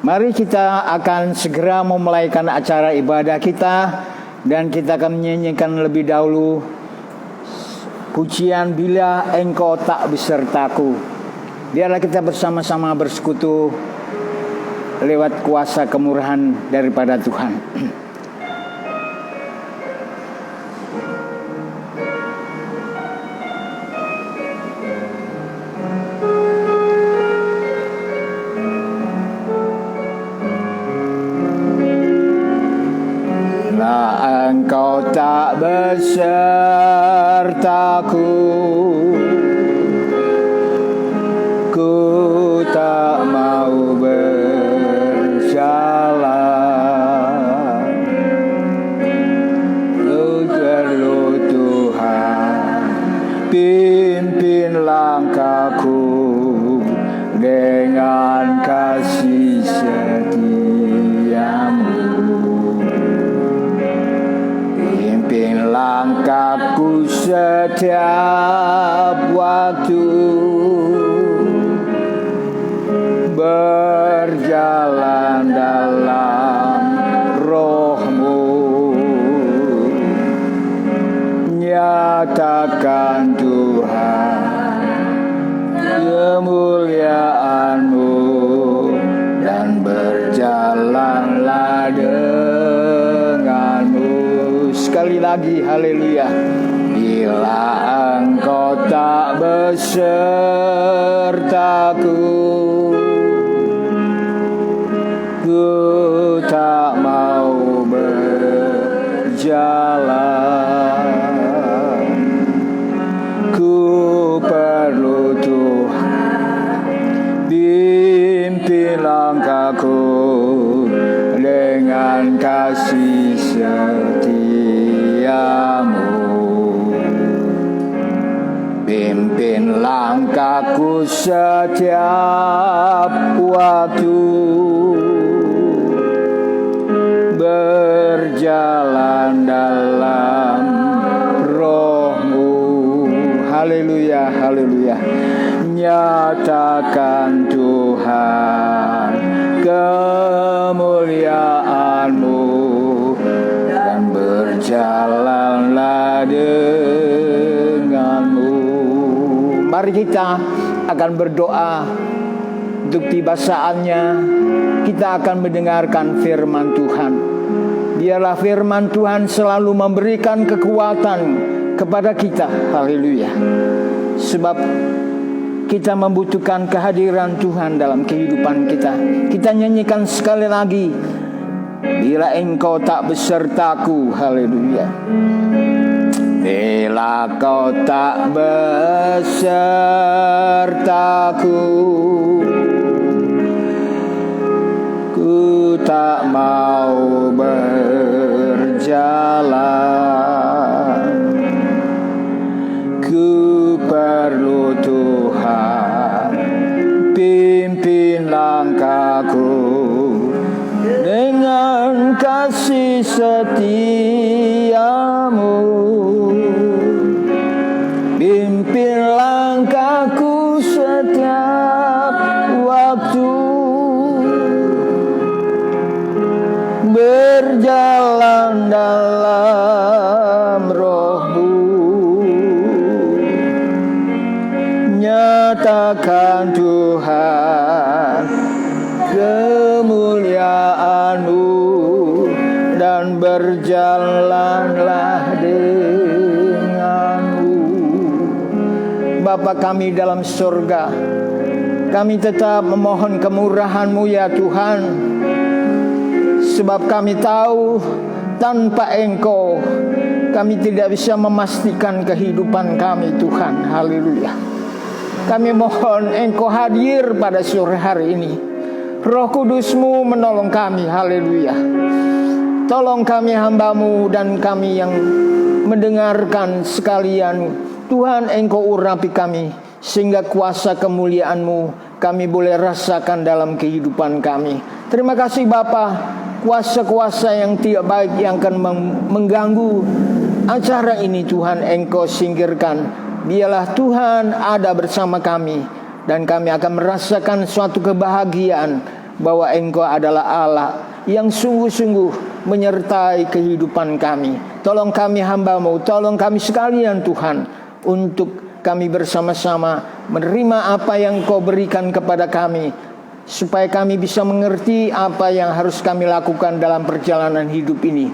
Mari kita akan segera memulaikan acara ibadah kita, dan kita akan menyanyikan lebih dahulu pujian Bila Engkau Tak Besertaku. Biarlah kita bersama-sama bersekutu lewat kuasa kemurahan daripada Tuhan. Engkau tak besertaku, ku tak mau berjalan. Ku perlu Tuhan, pimpin langkahku dengan kasih setiamu. Pimpin langkahku setiap waktu, berjalan dalam roh-Mu. Nyatakan Tuhan kemuliaan-Mu, dan berjalanlah denganmu. Sekali lagi, haleluya. Bila Engkau tak besertaku, ku tak mau berjalan. Ku perlu Tuhan, pimpin langkahku dengan kasih setiamu. Pimpin langkahku setiap waktu, berjalan dalam roh-Mu. Haleluya, haleluya. Nyatakan Tuhan kemuliaan-Mu, dan berjalanlah denganmu. Mari kita akan berdoa. Untuk tiba saatnya kita akan mendengarkan firman Tuhan. Biarlah firman Tuhan selalu memberikan kekuatan kepada kita. Haleluya. Sebab kita membutuhkan kehadiran Tuhan dalam kehidupan kita. Kita nyanyikan sekali lagi, bila Engkau tak besertaku. Haleluya. Bila Kau tak besertaku, ku tak mau berjalan. Ku perlu Tuhan, pimpin langkahku dengan kasih setiamu. Pimpin langkahku setiap waktu, berjalan dalam roh-Mu. Nyatakan Tuhan kemuliaan-Mu, dan berjalanlah denganmu. Bapa kami dalam surga, kami tetap memohon kemurahan-Mu ya Tuhan. Sebab kami tahu tanpa Engkau kami tidak bisa memastikan kehidupan kami Tuhan. Haleluya. Kami mohon Engkau hadir pada sore hari ini. Roh Kudus-Mu menolong kami. Haleluya. Tolong kami hamba-Mu dan kami yang mendengarkan sekalian. Tuhan, Engkau urapi kami, sehingga kuasa kemuliaan-Mu kami boleh rasakan dalam kehidupan kami. Terima kasih Bapa. Kuasa-kuasa yang tidak baik yang akan mengganggu acara ini, Tuhan, Engkau singkirkan. Biarlah Tuhan ada bersama kami, dan kami akan merasakan suatu kebahagiaan bahwa Engkau adalah Allah yang sungguh-sungguh menyertai kehidupan kami. Tolong kami hamba-Mu, tolong kami sekalian Tuhan, untuk kami bersama-sama menerima apa yang Kau berikan kepada kami, supaya kami bisa mengerti apa yang harus kami lakukan dalam perjalanan hidup ini.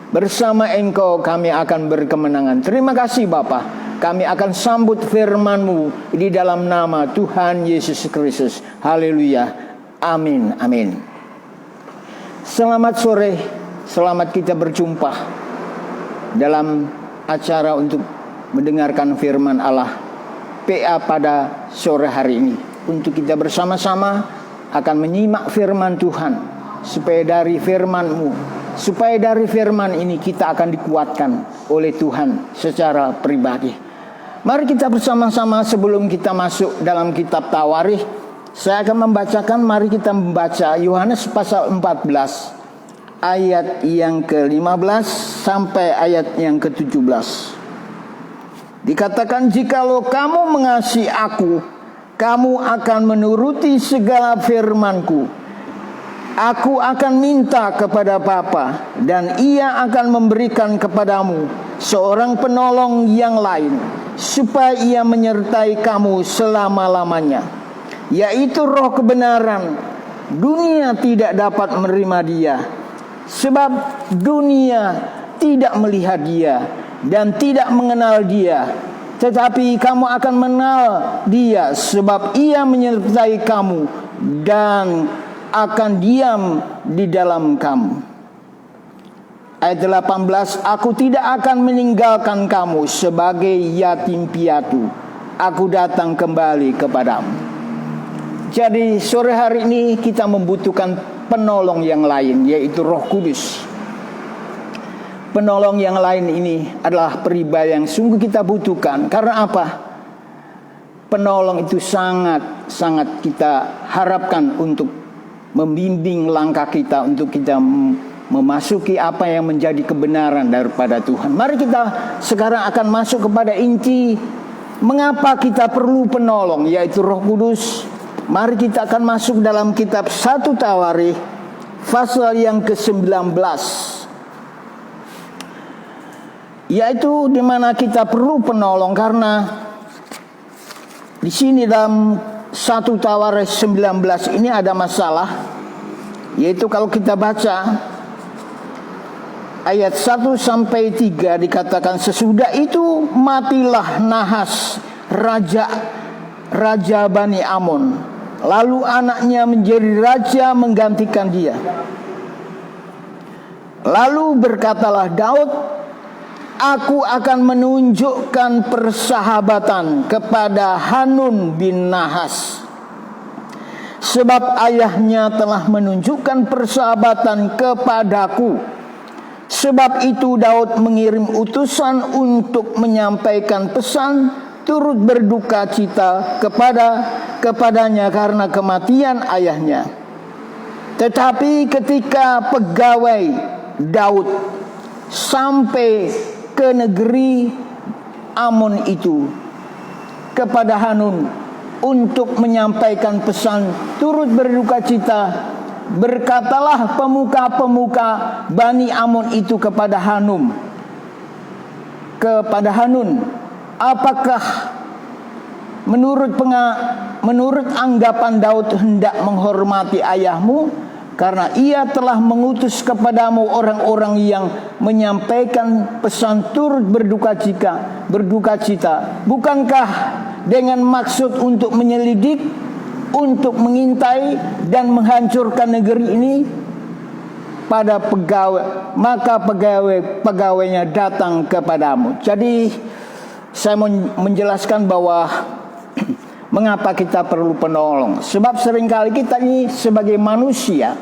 Bersama Engkau kami akan berkemenangan. Terima kasih Bapa. Kami akan sambut firman-Mu di dalam nama Tuhan Yesus Kristus. Haleluya. Amin. Amin. Selamat sore. Selamat kita berjumpa dalam acara untuk mendengarkan firman Allah PA pada sore hari ini. Untuk kita bersama-sama akan menyimak firman Tuhan, supaya dari firman ini kita akan dikuatkan oleh Tuhan secara pribadi. Mari kita bersama-sama sebelum kita masuk dalam kitab Tawarikh, saya akan membacakan, mari kita membaca Yohanes pasal 14 ayat yang ke-15 sampai ayat yang ke-17. Dikatakan, jikalau kamu mengasihi aku, kamu akan menuruti segala firman-Ku. Aku akan minta kepada Bapa, dan Ia akan memberikan kepadamu seorang penolong yang lain, supaya Ia menyertai kamu selama-lamanya, yaitu Roh kebenaran. Dunia tidak dapat menerima Dia, sebab dunia tidak melihat Dia dan tidak mengenal Dia. Tetapi kamu akan mengenal Dia, sebab Ia menyertai kamu dan akan diam di dalam kamu. Ayat 18, aku tidak akan meninggalkan kamu sebagai yatim piatu. Aku datang kembali kepadamu. Jadi sore hari ini kita membutuhkan penolong yang lain, yaitu Roh Kudus. Penolong yang lain ini adalah pribadi yang sungguh kita butuhkan. Karena apa? Penolong itu sangat kita harapkan untuk membimbing langkah kita, untuk kita memasuki apa yang menjadi kebenaran daripada Tuhan. Mari kita sekarang akan masuk kepada inti mengapa kita perlu penolong, yaitu Roh Kudus. Mari kita akan masuk dalam kitab 1 Tawarikh pasal yang ke-19, yaitu di mana kita perlu penolong. Karena di sini dalam 1 Tawarikh 19 ini ada masalah, yaitu kalau kita baca ayat 1 sampai 3 dikatakan, sesudah itu matilah Nahas raja Bani Amon, lalu anaknya menjadi raja menggantikan dia. Lalu berkatalah Daud, aku akan menunjukkan persahabatan kepada Hanun bin Nahas, sebab ayahnya telah menunjukkan persahabatan kepadaku. Sebab itu Daud mengirim utusan untuk menyampaikan pesan, turut berduka cita kepadanya karena kematian ayahnya. Tetapi ketika pegawai Daud sampai ke negeri Amon itu kepada Hanun untuk menyampaikan pesan turut berduka cita, berkatalah pemuka-pemuka Bani Amon itu kepada Hanun, apakah menurut anggapan Daud hendak menghormati ayahmu? Karena ia telah mengutus kepadamu orang-orang yang menyampaikan pesan turut berduka cita. Bukankah dengan maksud untuk menyelidik, untuk mengintai dan menghancurkan negeri ini? Pada pegawai, maka pegawainya datang kepadamu. Jadi saya mau menjelaskan bahwa mengapa kita perlu penolong. Sebab seringkali kita ini sebagai manusia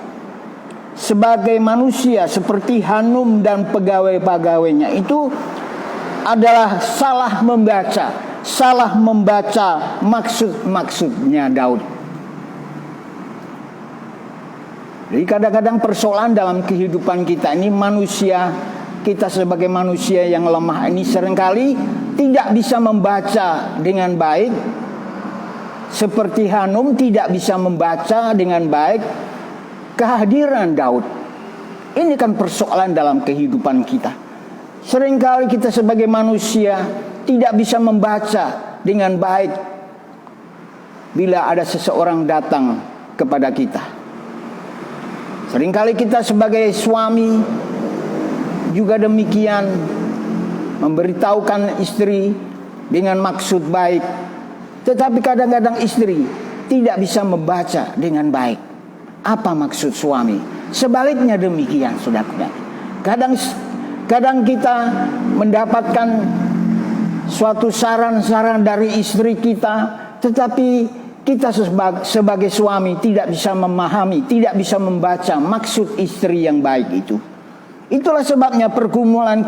seperti Hanun dan pegawai-pegawainya itu adalah salah membaca maksudnya Daud. Jadi kadang-kadang persoalan dalam kehidupan kita ini, kita sebagai manusia yang lemah ini seringkali tidak bisa membaca dengan baik. Seperti Hanun tidak bisa membaca dengan baik kehadiran Daud. Ini kan persoalan dalam kehidupan kita. Seringkali kita sebagai manusia tidak bisa membaca dengan baik bila ada seseorang datang kepada kita. Seringkali kita sebagai suami juga demikian, memberitahukan istri dengan maksud baik, tetapi kadang-kadang istri tidak bisa membaca dengan baik apa maksud suami. Sebaliknya demikian, saudara. Kadang kita mendapatkan suatu saran-saran dari istri kita, tetapi kita sebagai suami tidak bisa memahami, tidak bisa membaca maksud istri yang baik itu. Itulah sebabnya pergumulan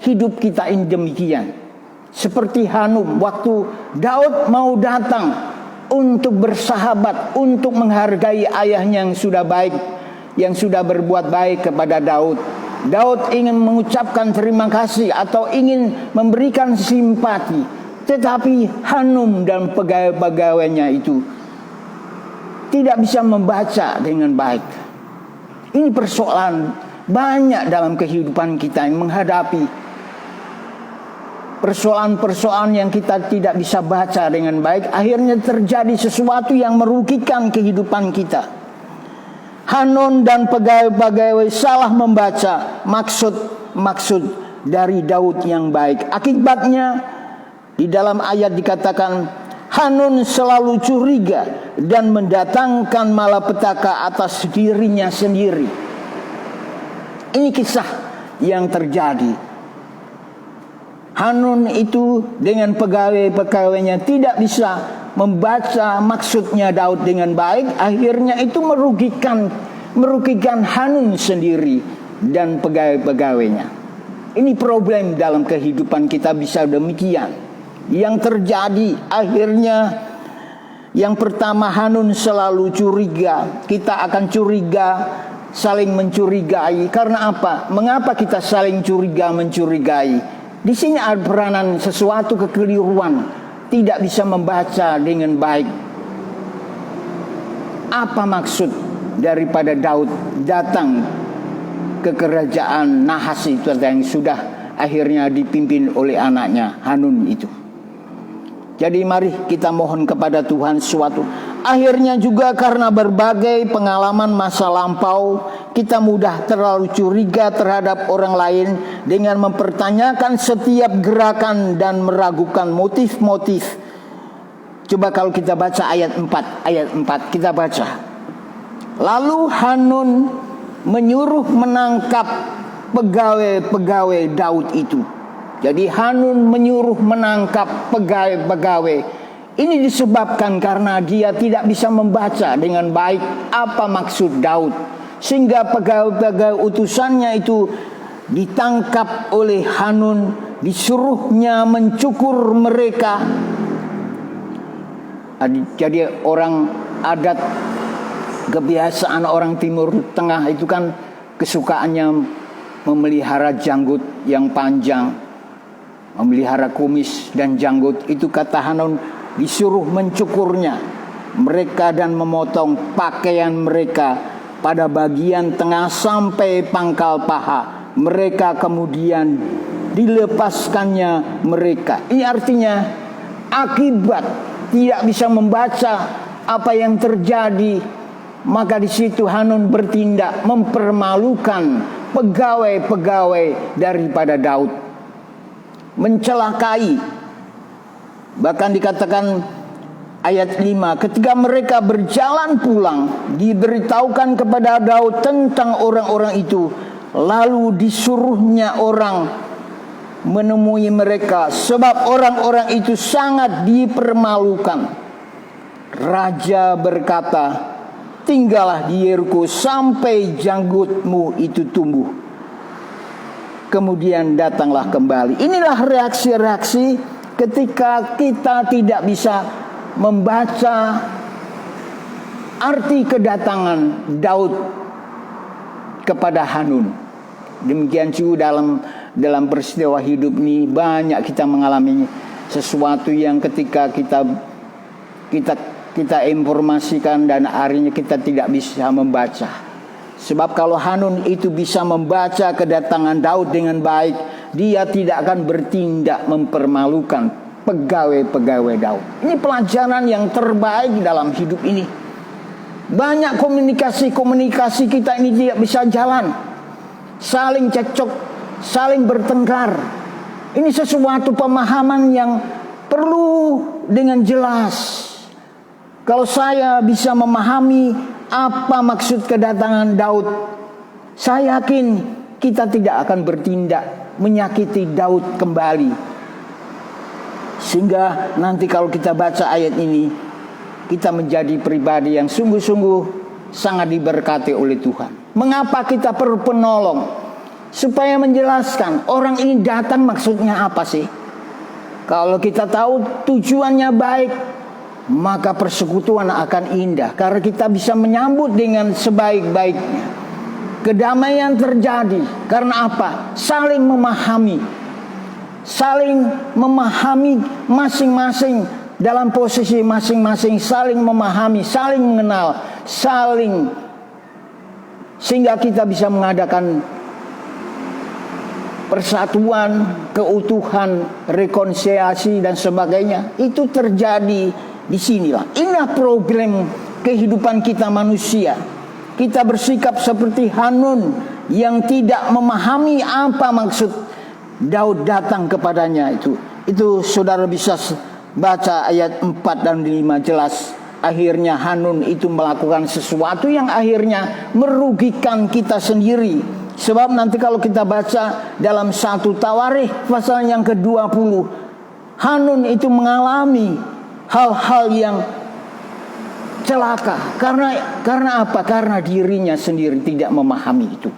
hidup kita ini demikian. Seperti Hanun, waktu Daud mau datang untuk bersahabat, untuk menghargai ayahnya yang sudah baik, yang sudah berbuat baik kepada Daud. Daud ingin mengucapkan terima kasih atau ingin memberikan simpati, tetapi Hanun dan pegawai-pegawainya itu tidak bisa membaca dengan baik. Ini persoalan banyak dalam kehidupan kita yang menghadapi persoalan-persoalan yang kita tidak bisa baca dengan baik. Akhirnya terjadi sesuatu yang merugikan kehidupan kita. Hanun dan pegawai-pegawai salah membaca maksud dari Daud yang baik. Akibatnya di dalam ayat dikatakan Hanun selalu curiga dan mendatangkan malapetaka atas dirinya sendiri. Ini kisah yang terjadi. Hanun itu dengan pegawai-pegawainya tidak bisa membaca maksudnya Daud dengan baik. Akhirnya itu merugikan Hanun sendiri dan pegawai-pegawainya. Ini problem dalam kehidupan kita, bisa demikian. Yang terjadi akhirnya, yang pertama, Hanun selalu curiga. Kita akan curiga, saling mencurigai. Karena apa? Mengapa kita saling mencurigai? Di sini ada peranan sesuatu kekeliruan, tidak bisa membaca dengan baik. Apa maksud daripada Daud datang ke kerajaan Nahas itu yang sudah akhirnya dipimpin oleh anaknya Hanun itu? Jadi mari kita mohon kepada Tuhan sesuatu. Akhirnya juga karena berbagai pengalaman masa lampau, kita mudah terlalu curiga terhadap orang lain dengan mempertanyakan setiap gerakan dan meragukan motif-motif. Coba kalau kita baca ayat 4 kita baca. Lalu Hanun menyuruh menangkap pegawai-pegawai Daud itu. Jadi Hanun menyuruh menangkap pegawai-pegawai. Ini disebabkan karena dia tidak bisa membaca dengan baik apa maksud Daud. Sehingga pegawai-pegawai utusannya itu ditangkap oleh Hanun, disuruhnya mencukur mereka. Jadi orang adat, kebiasaan orang Timur Tengah itu kan kesukaannya memelihara janggut yang panjang, memelihara kumis dan janggut. Itu kata Hanun, disuruh mencukurnya mereka dan memotong pakaian mereka pada bagian tengah sampai pangkal paha. Mereka kemudian dilepaskannya mereka. Ini artinya akibat tidak bisa membaca apa yang terjadi, maka di situ Hanun bertindak mempermalukan pegawai-pegawai daripada Daud, mencelakai. Bahkan dikatakan ayat 5, ketika mereka berjalan pulang, diberitahukan kepada Daud tentang orang-orang itu. Lalu disuruhnya orang menemui mereka, sebab orang-orang itu sangat dipermalukan. Raja berkata, tinggallah di Yeriko sampai janggutmu itu tumbuh. Kemudian datanglah kembali. Inilah reaksi-reaksi ketika kita tidak bisa membaca arti kedatangan Daud kepada Hanun. Demikian juga dalam peristiwa hidup ini banyak kita mengalami sesuatu yang ketika kita informasikan dan akhirnya kita tidak bisa membaca. Sebab kalau Hanun itu bisa membaca kedatangan Daud dengan baik, dia tidak akan bertindak mempermalukan pegawai-pegawai Daud. Ini pelajaran yang terbaik dalam hidup ini. Banyak komunikasi kita ini tidak bisa jalan. Saling cekcok, saling bertengkar. Ini sesuatu pemahaman yang perlu dengan jelas. Kalau saya bisa memahami apa maksud kedatangan Daud, saya yakin kita tidak akan bertindak menyakiti Daud kembali. Sehingga nanti kalau kita baca ayat ini, kita menjadi pribadi yang sungguh-sungguh sangat diberkati oleh Tuhan. Mengapa kita perlu penolong? Supaya menjelaskan orang ini datang maksudnya apa sih? Kalau kita tahu tujuannya baik, maka persekutuan akan indah. Karena kita bisa menyambut dengan sebaik-baiknya. Kedamaian terjadi. Karena apa? Saling memahami. Saling memahami masing-masing dalam posisi masing-masing. Saling memahami, saling mengenal, sehingga kita bisa mengadakan persatuan, keutuhan, rekonsiliasi dan sebagainya. Itu terjadi di sinilah. Inilah problem kehidupan kita manusia. Kita bersikap seperti Hanun yang tidak memahami apa maksud Daud datang kepadanya itu. Itu saudara bisa baca ayat 4 dan 5 jelas. Akhirnya Hanun itu melakukan sesuatu yang akhirnya merugikan kita sendiri. Sebab nanti kalau kita baca dalam 1 Tawarikh pasal yang ke-20, Hanun itu mengalami hal-hal yang celaka. Karena apa? Karena dirinya sendiri tidak memahami itu.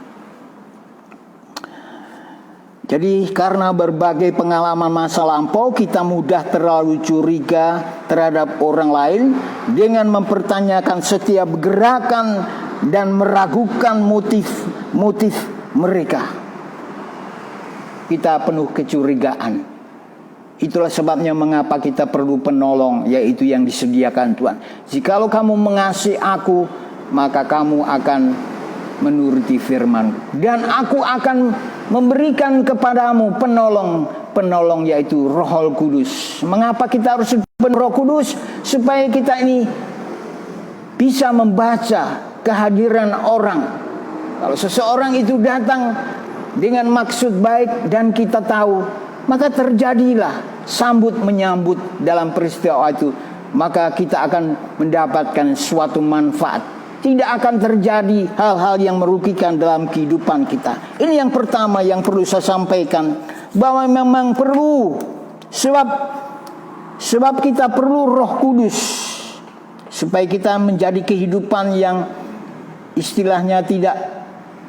Jadi karena berbagai pengalaman masa lampau, kita mudah terlalu curiga terhadap orang lain dengan mempertanyakan setiap gerakan dan meragukan motif mereka. Kita penuh kecurigaan. Itulah sebabnya mengapa kita perlu penolong, yaitu yang disediakan Tuhan. Jikalau kamu mengasihi aku, maka kamu akan menuruti firman. Dan aku akan memberikan kepadamu penolong, yaitu Roh Kudus. Mengapa kita harus penuh Roh Kudus? Supaya kita ini bisa membaca kehadiran orang. Kalau seseorang itu datang dengan maksud baik dan kita tahu, maka terjadilah sambut menyambut dalam peristiwa itu. Maka kita akan mendapatkan suatu manfaat. Tidak akan terjadi hal-hal yang merugikan dalam kehidupan kita. Ini yang pertama yang perlu saya sampaikan. Bahwa memang perlu. Sebab kita perlu Roh Kudus. Supaya kita menjadi kehidupan yang istilahnya tidak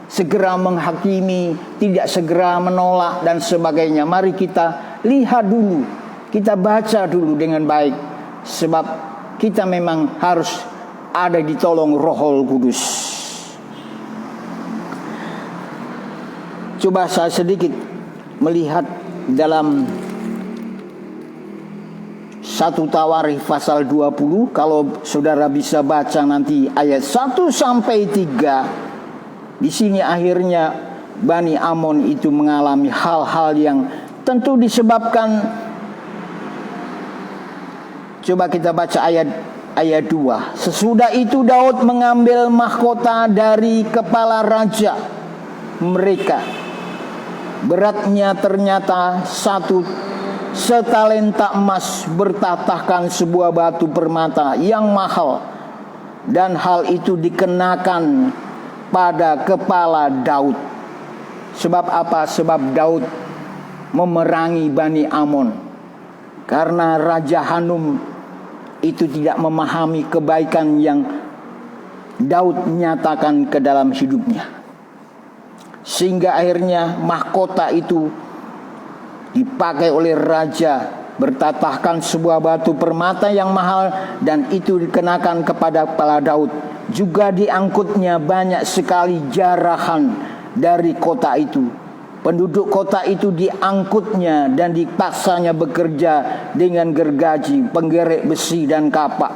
segera menghakimi, tidak segera menolak dan sebagainya. Mari kita lihat dulu, kita baca dulu dengan baik. Sebab kita memang harus ada ditolong Roh Kudus. Coba saya sedikit melihat dalam 1 Tawarikh pasal 20. Kalau saudara bisa baca nanti ayat 1 sampai 3. Di sini akhirnya Bani Amon itu mengalami hal-hal yang tentu disebabkan. Coba kita baca ayat 2. Sesudah itu Daud mengambil mahkota dari kepala raja mereka. Beratnya ternyata 1 setalenta emas bertatahkan sebuah batu permata yang mahal. Dan hal itu dikenakan pada kepala Daud. Sebab apa? Sebab Daud memerangi Bani Amon. Karena Raja Hanun itu tidak memahami kebaikan yang Daud nyatakan ke dalam hidupnya. Sehingga akhirnya mahkota itu dipakai oleh raja, bertatahkan sebuah batu permata yang mahal, dan itu dikenakan kepada kepala Daud. Juga diangkutnya banyak sekali jarahan dari kota itu. Penduduk kota itu diangkutnya dan dipaksanya bekerja dengan gergaji, penggerek besi dan kapak.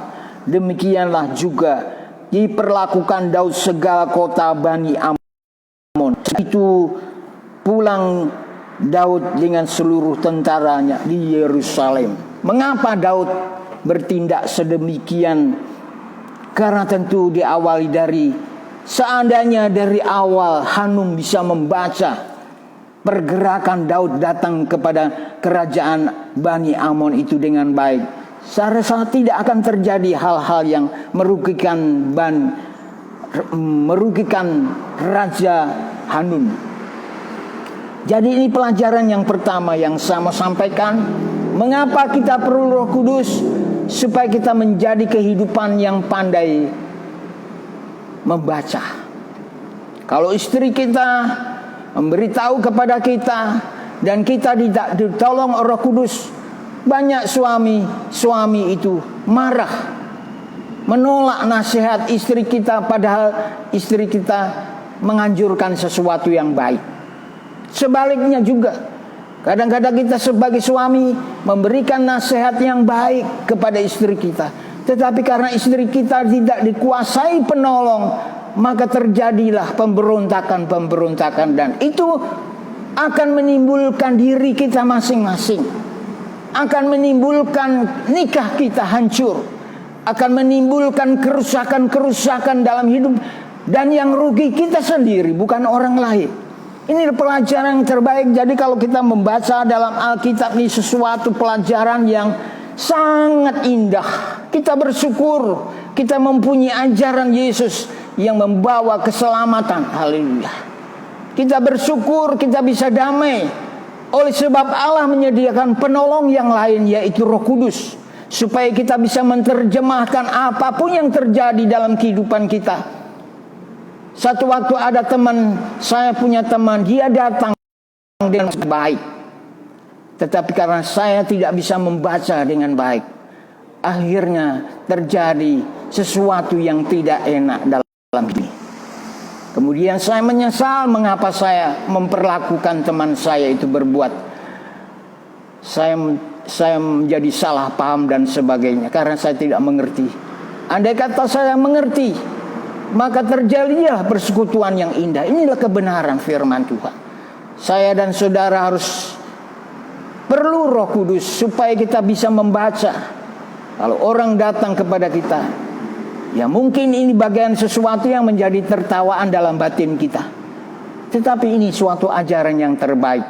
Demikianlah juga diperlakukan Daud segala kota Bani Amon. Itu pulang Daud dengan seluruh tentaranya di Yerusalem. Mengapa Daud bertindak sedemikian? Karena tentu diawali dari, seandainya dari awal Hanun bisa membaca pergerakan Daud datang kepada kerajaan Bani Amon itu dengan baik, saya rasa tidak akan terjadi hal-hal yang merugikan Raja Hanun. Jadi ini pelajaran yang pertama yang saya mau sampaikan. Mengapa kita perlu Roh Kudus? Supaya kita menjadi kehidupan yang pandai membaca. Kalau istri kita memberitahu kepada kita dan kita tidak ditolong Roh Kudus, banyak suami itu marah, menolak nasihat istri kita, padahal istri kita menganjurkan sesuatu yang baik. Sebaliknya juga, kadang-kadang kita sebagai suami memberikan nasihat yang baik kepada istri kita, tetapi karena istri kita tidak dikuasai penolong, maka terjadilah pemberontakan, dan itu akan menimbulkan diri kita masing-masing, akan menimbulkan nikah kita hancur, akan menimbulkan kerusakan dalam hidup, dan yang rugi kita sendiri, bukan orang lain. Ini pelajaran yang terbaik. Jadi kalau kita membaca dalam Alkitab ini sesuatu pelajaran yang sangat indah. Kita bersyukur kita mempunyai ajaran Yesus yang membawa keselamatan. Haleluya. Kita bersyukur kita bisa damai oleh sebab Allah menyediakan penolong yang lain, yaitu Roh Kudus, supaya kita bisa menerjemahkan apapun yang terjadi dalam kehidupan kita. Satu waktu ada saya punya teman, dia datang dengan baik, tetapi karena saya tidak bisa membaca dengan baik, akhirnya terjadi sesuatu yang tidak enak dalam diri. Kemudian saya menyesal mengapa saya memperlakukan teman saya itu berbuat. Saya menjadi salah paham dan sebagainya karena saya tidak mengerti. Andai kata saya mengerti, maka terjadilah persekutuan yang indah. Inilah kebenaran firman Tuhan. Saya dan saudara harus perlu Roh Kudus supaya kita bisa membaca. Kalau orang datang kepada kita, ya mungkin ini bagian sesuatu yang menjadi tertawaan dalam batin kita, tetapi ini suatu ajaran yang terbaik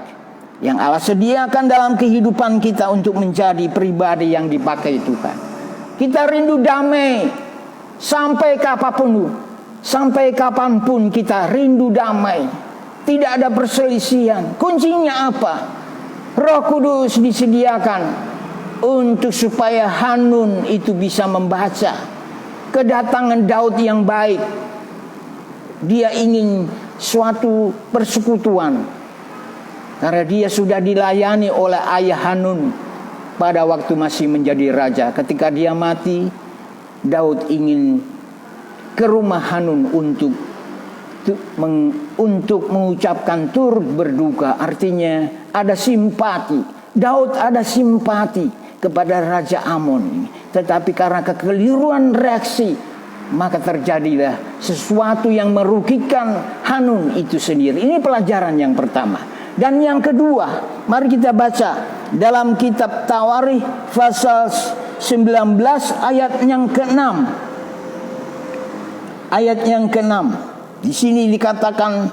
yang Allah sediakan dalam kehidupan kita untuk menjadi pribadi yang dipakai Tuhan. Kita rindu damai sampai kapanpun kita rindu damai, tidak ada perselisihan. Kuncinya apa? Roh Kudus disediakan untuk supaya Hanun itu bisa membaca kedatangan Daud yang baik. Dia ingin suatu persekutuan karena dia sudah dilayani oleh ayah Hanun pada waktu masih menjadi raja. Ketika dia mati, Daud ingin ke rumah Hanun untuk mengucapkan turut berduka. Artinya ada simpati. Daud ada simpati kepada Raja Amon. Tetapi karena kekeliruan reaksi, maka terjadilah sesuatu yang merugikan Hanun itu sendiri. Ini pelajaran yang pertama. Dan yang kedua, mari kita baca dalam kitab Tawarikh pasal 19 ayat yang ke-6. Ayat yang ke-6. Di sini dikatakan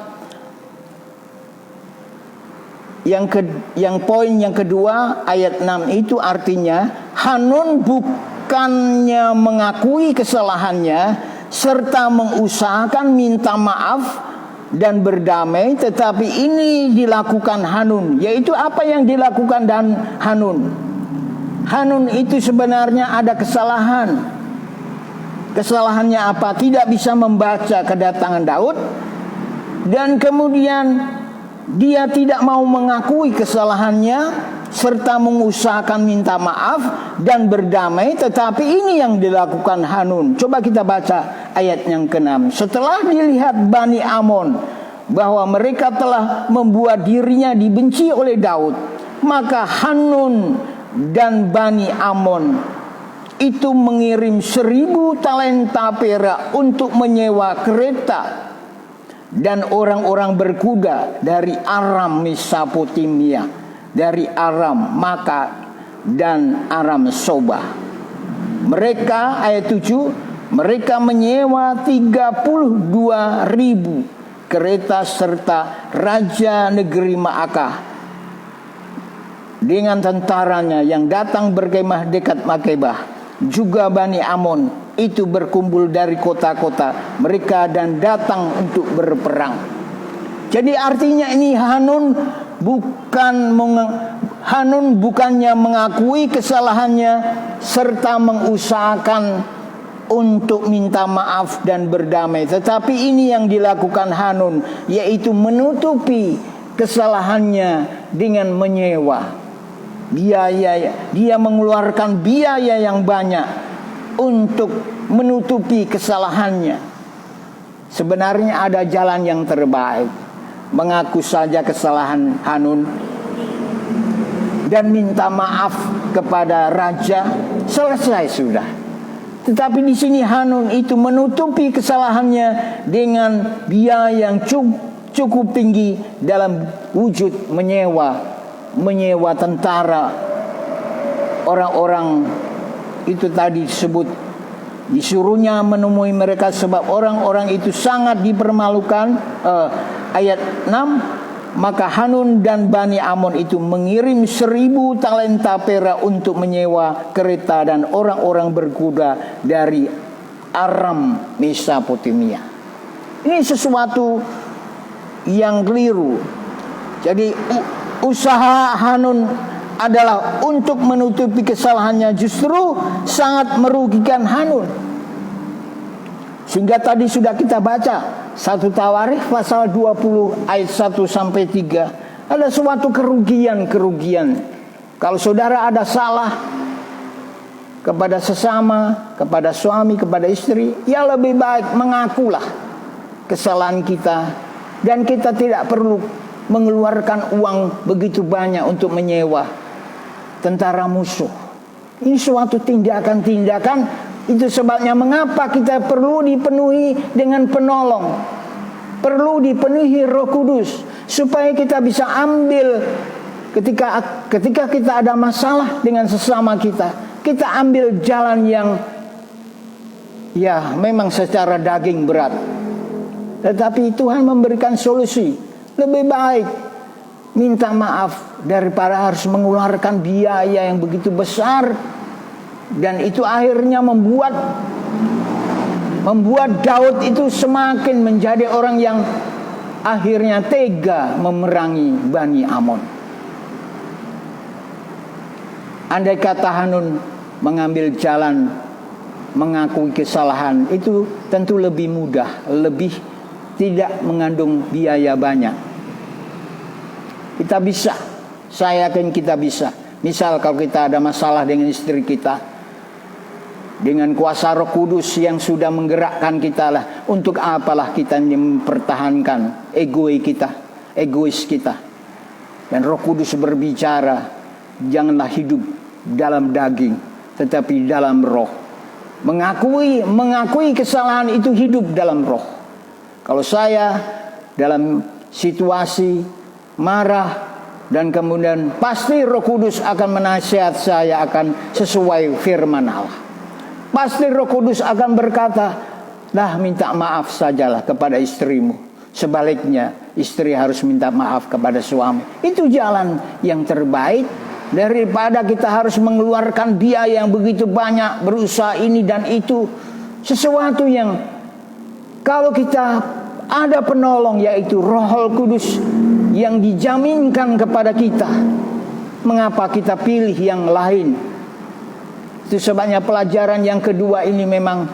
yang poin yang kedua ayat 6 itu artinya Hanun bukannya mengakui kesalahannya serta mengusahakan minta maaf dan berdamai, tetapi ini dilakukan Hanun. Yaitu apa yang dilakukan Hanun? Hanun itu sebenarnya ada kesalahan. Kesalahannya apa? Tidak bisa membaca kedatangan Daud, dan kemudian dia tidak mau mengakui kesalahannya serta mengusahakan minta maaf dan berdamai, tetapi ini yang dilakukan Hanun. Coba kita baca ayat yang ke-6. Setelah dilihat Bani Amon bahwa mereka telah membuat dirinya dibenci oleh Daud, maka Hanun dan Bani Amon itu mengirim 1.000 talenta perak untuk menyewa kereta dan orang-orang berkuda dari Aram Mesopotamia, dari Aram Maka dan Aram Soba. Mereka, ayat 7, mereka menyewa 32.000 kereta serta raja negeri Maakah dengan tentaranya yang datang berkemah dekat Makebah. Juga Bani Amon itu berkumpul dari kota-kota mereka dan datang untuk berperang. Jadi artinya ini Hanun bukannya mengakui kesalahannya serta mengusahakan untuk minta maaf dan berdamai, tetapi ini yang dilakukan Hanun, yaitu menutupi kesalahannya dengan menyewa biaya. Dia mengeluarkan biaya yang banyak untuk menutupi kesalahannya. Sebenarnya ada jalan yang terbaik, mengaku saja kesalahan Hanun dan minta maaf kepada raja, selesai sudah. Tetapi di sini Hanun itu menutupi kesalahannya dengan biaya yang cukup tinggi dalam wujud menyewa tentara. Orang-orang itu tadi disebut, disuruhnya menemui mereka sebab orang-orang itu sangat dipermalukan. Ayat 6, maka Hanun dan Bani Amon itu mengirim 1.000 talenta perak untuk menyewa kereta dan orang-orang berkuda dari Aram Mesopotamia. Ini sesuatu yang keliru. Jadi usaha Hanun adalah untuk menutupi kesalahannya, justru sangat merugikan Hanun. Sehingga tadi sudah kita baca 1 Tawarikh pasal 20 ayat 1-3. Ada suatu kerugian. Kalau saudara ada salah kepada sesama, kepada suami, kepada istri, ya lebih baik mengakulah kesalahan kita, dan kita tidak perlu mengeluarkan uang begitu banyak untuk menyewa tentara musuh. Ini suatu tindakan. Itu sebabnya mengapa kita perlu dipenuhi dengan penolong, perlu dipenuhi Roh Kudus, supaya kita bisa ambil ketika kita ada masalah dengan sesama kita ambil jalan yang ya memang secara daging berat, tetapi Tuhan memberikan solusi. Lebih baik minta maaf daripada harus mengeluarkan biaya yang begitu besar. Dan itu akhirnya membuat Daud itu semakin menjadi orang yang akhirnya tega memerangi Bani Amon. Andai kata Hanun mengambil jalan mengakui kesalahan, itu tentu lebih mudah, lebih tidak mengandung biaya banyak. Kita bisa, saya yakin kita bisa. Misal kalau kita ada masalah dengan istri kita, dengan kuasa Roh Kudus yang sudah menggerakkan kita lah, untuk apalah kita mempertahankan egois kita. Dan Roh Kudus berbicara, janganlah hidup dalam daging, tetapi dalam roh. Mengakui kesalahan itu hidup dalam roh. Kalau saya dalam situasi marah, dan kemudian pasti Roh Kudus akan menasihat saya akan sesuai firman Allah. Pasti Roh Kudus akan berkata, "Lah, minta maaf sajalah kepada istrimu." Sebaliknya, istri harus minta maaf kepada suami. Itu jalan yang terbaik daripada kita harus mengeluarkan biaya yang begitu banyak, berusaha ini dan itu. Sesuatu yang kalau kita ada penolong, yaitu Roh Kudus yang dijaminkan kepada kita, mengapa kita pilih yang lain? Itu sebabnya pelajaran yang kedua ini memang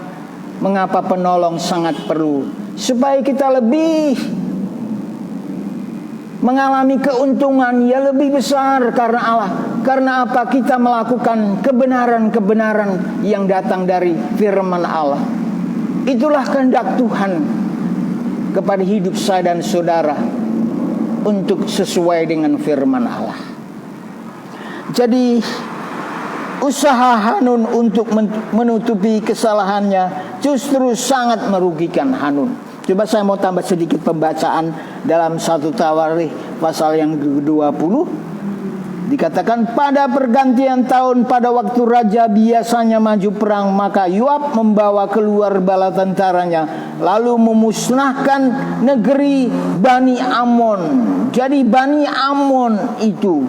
mengapa penolong sangat perlu, supaya kita lebih mengalami keuntungan yang lebih besar karena Allah. Karena apa? Kita melakukan kebenaran-kebenaran yang datang dari firman Allah. Itulah kehendak Tuhan kepada hidup saya dan saudara, untuk sesuai dengan firman Allah. Jadi usaha Hanun untuk menutupi kesalahannya justru sangat merugikan Hanun. Coba saya mau tambah sedikit pembacaan dalam 1 Tawarikh pasal yang ke-20. Dikatakan, pada pergantian tahun pada waktu raja biasanya maju perang, maka Yoab membawa keluar bala tentaranya lalu memusnahkan negeri Bani Amon. Jadi Bani Amon itu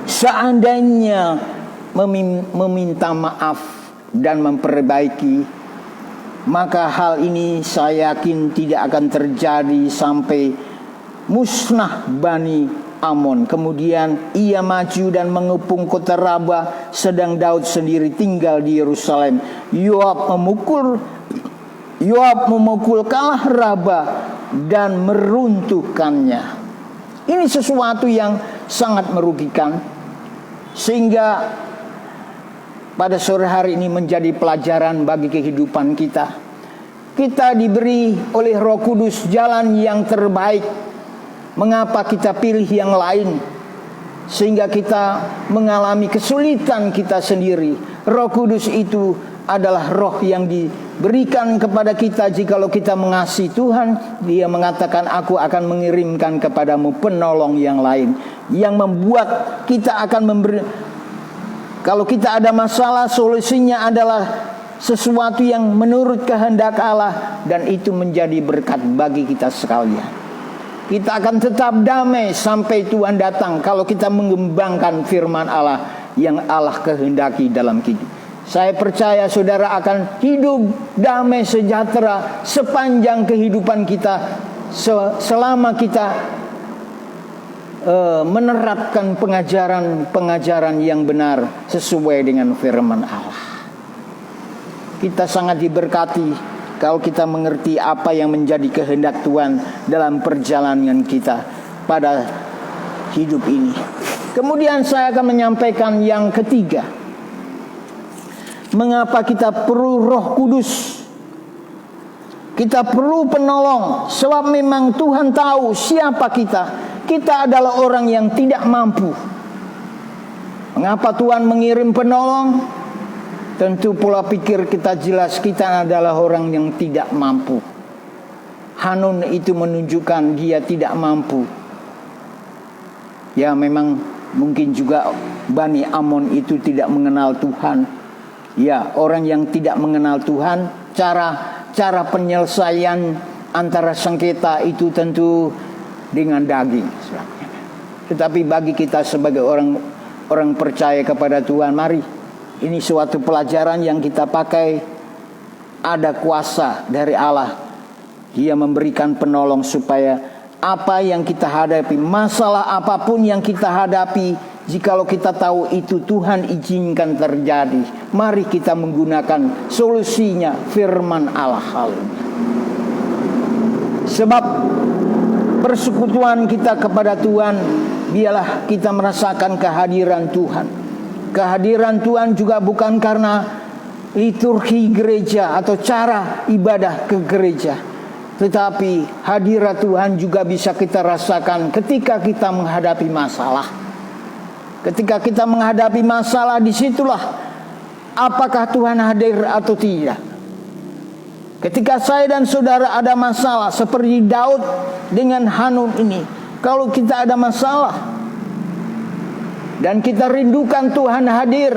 seandainya meminta maaf dan memperbaiki, maka hal ini saya yakin tidak akan terjadi sampai musnah Bani Amon. Kemudian ia maju dan mengepung kota Raba, sedang Daud sendiri tinggal di Yerusalem. Yoab memukul kalah Raba dan meruntuhkannya. Ini sesuatu yang sangat merugikan, sehingga pada sore hari ini menjadi pelajaran bagi kehidupan kita. Kita diberi oleh Roh Kudus jalan yang terbaik. Mengapa kita pilih yang lain sehingga kita mengalami kesulitan kita sendiri? Roh Kudus itu adalah roh yang diberikan kepada kita jikalau kita mengasihi Tuhan. Dia mengatakan, aku akan mengirimkan kepadamu penolong yang lain, yang membuat kita akan memberi. Kalau kita ada masalah, solusinya adalah sesuatu yang menurut kehendak Allah, dan itu menjadi berkat bagi kita sekalian. Kita akan tetap damai sampai Tuhan datang kalau kita mengembangkan firman Allah yang Allah kehendaki dalam hidup. Saya percaya saudara akan hidup damai sejahtera sepanjang kehidupan kita, selama kita menerapkan pengajaran yang benar sesuai dengan firman Allah. Kita sangat diberkati kalau kita mengerti apa yang menjadi kehendak Tuhan dalam perjalanan kita pada hidup ini. Kemudian saya akan menyampaikan yang ketiga. Mengapa kita perlu Roh Kudus? Kita perlu penolong, sebab memang Tuhan tahu siapa kita. Kita adalah orang yang tidak mampu. Mengapa Tuhan mengirim penolong? Tentu pola pikir kita jelas, kita adalah orang yang tidak mampu. Hanun itu menunjukkan dia tidak mampu. Ya, memang mungkin juga Bani Amon itu tidak mengenal Tuhan. Ya, orang yang tidak mengenal Tuhan, cara penyelesaian antara sengketa itu tentu dengan daging. Tetapi bagi kita sebagai orang percaya kepada Tuhan, mari, ini suatu pelajaran yang kita pakai. Ada kuasa dari Allah. Dia memberikan penolong supaya apa yang kita hadapi, masalah apapun yang kita hadapi, jikalau kita tahu itu Tuhan izinkan terjadi, mari kita menggunakan solusinya firman Allah. Sebab persekutuan kita kepada Tuhan, biarlah kita merasakan kehadiran Tuhan. Kehadiran Tuhan juga bukan karena liturgi gereja atau cara ibadah ke gereja, tetapi hadirat Tuhan juga bisa kita rasakan ketika kita menghadapi masalah. Ketika kita menghadapi masalah, disitulah apakah Tuhan hadir atau tidak. Ketika saya dan saudara ada masalah seperti Daud dengan Hanun ini, kalau kita ada masalah dan kita rindukan Tuhan hadir,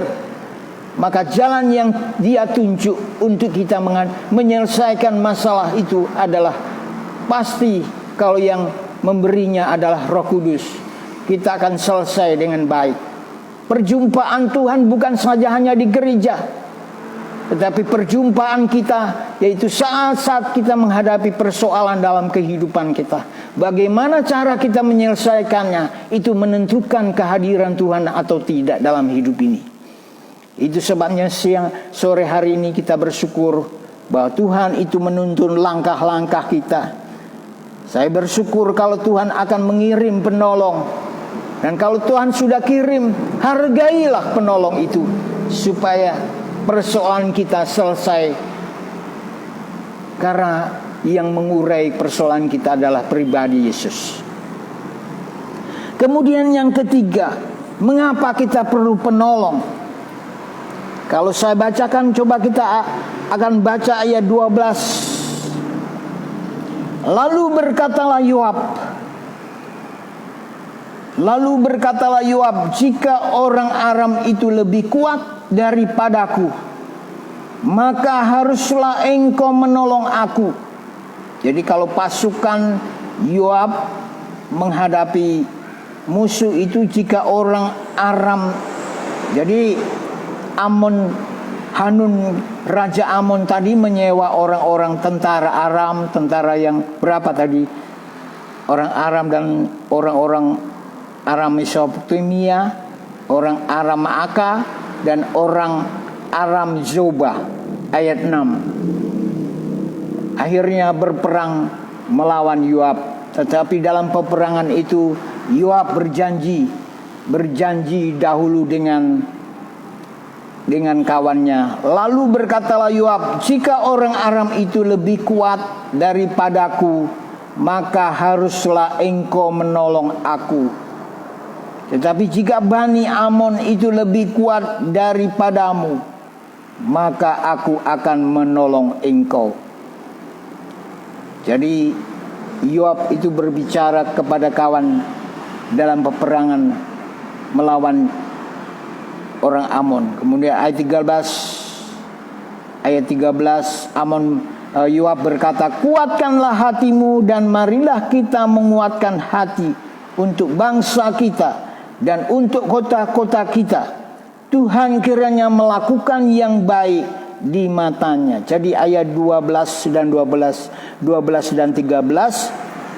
maka jalan yang Dia tunjuk untuk kita menyelesaikan masalah itu adalah pasti, kalau yang memberinya adalah Roh Kudus, kita akan selesai dengan baik. Perjumpaan Tuhan bukan saja hanya di gereja, tetapi perjumpaan kita yaitu saat-saat kita menghadapi persoalan dalam kehidupan kita. Bagaimana cara kita menyelesaikannya, itu menentukan kehadiran Tuhan atau tidak dalam hidup ini. Itu sebabnya sore hari ini kita bersyukur bahwa Tuhan itu menuntun langkah-langkah kita. Saya bersyukur kalau Tuhan akan mengirim penolong. Dan kalau Tuhan sudah kirim, hargailah penolong itu supaya persoalan kita selesai. Karena yang mengurai persoalan kita adalah pribadi Yesus. Kemudian yang ketiga, Mengapa kita perlu penolong? Kalau saya bacakan, coba kita akan baca ayat 12. Lalu berkatalah Yoab, jika orang Aram itu lebih kuat daripadaku, maka haruslah engkau menolong aku. Jadi kalau pasukan Yoab menghadapi musuh itu, jika orang Aram, jadi Hanun Raja Amon tadi menyewa orang-orang tentara Aram, tentara yang berapa tadi? Orang Aram dan orang-orang Aram Mesopotamia, orang Aram Maaka, dan orang Aram Zoba. Ayat 6. Akhirnya berperang melawan Yoab. Tetapi dalam peperangan itu Yoab berjanji dahulu dengan kawannya. Lalu berkatalah Yoab, jika orang Aram itu lebih kuat daripadaku, maka haruslah engkau menolong aku. Tetapi jika Bani Amon itu lebih kuat daripadamu, maka aku akan menolong engkau. Jadi Yoab itu berbicara kepada kawan dalam peperangan melawan orang Amon. Kemudian ayat 13, Yoab berkata, kuatkanlah hatimu dan marilah kita menguatkan hati untuk bangsa kita dan untuk kota-kota kita. Tuhan kiranya melakukan yang baik di matanya. Jadi ayat 12 dan 13,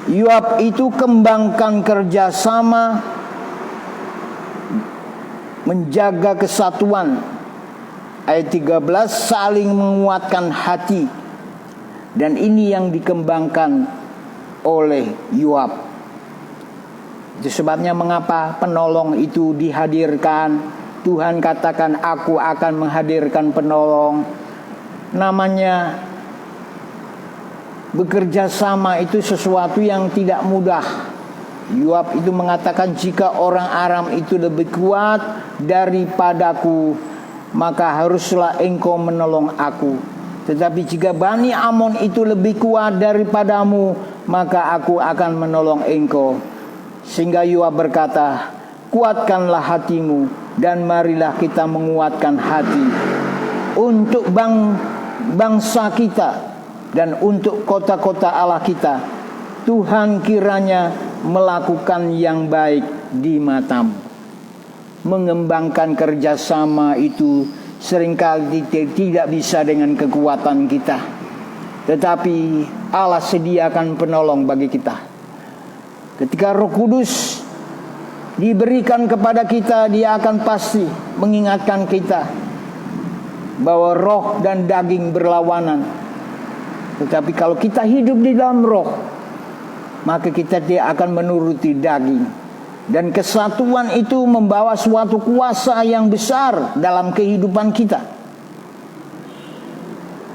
Yoab itu kembangkan kerjasama, menjaga kesatuan. Ayat 13, saling menguatkan hati. Dan ini yang dikembangkan oleh Yoab. Itu sebabnya mengapa penolong itu dihadirkan. Tuhan katakan, aku akan menghadirkan penolong. Namanya bekerja sama itu sesuatu yang tidak mudah. Yoab itu mengatakan, jika orang Aram itu lebih kuat daripadaku, maka haruslah engkau menolong aku. Tetapi jika Bani Amon itu lebih kuat daripadamu, maka aku akan menolong engkau. Sehingga Yoab berkata, kuatkanlah hatimu dan marilah kita menguatkan hati untuk bangsa kita dan untuk kota-kota Allah kita. Tuhan kiranya melakukan yang baik di matamu. Mengembangkan kerjasama itu seringkali tidak bisa dengan kekuatan kita, tetapi Allah sediakan penolong bagi kita. Ketika Roh Kudus diberikan kepada kita, Dia akan pasti mengingatkan kita bahwa roh dan daging berlawanan. Tetapi kalau kita hidup di dalam roh, maka kita tidak akan menuruti daging. Dan kesatuan itu membawa suatu kuasa yang besar dalam kehidupan kita.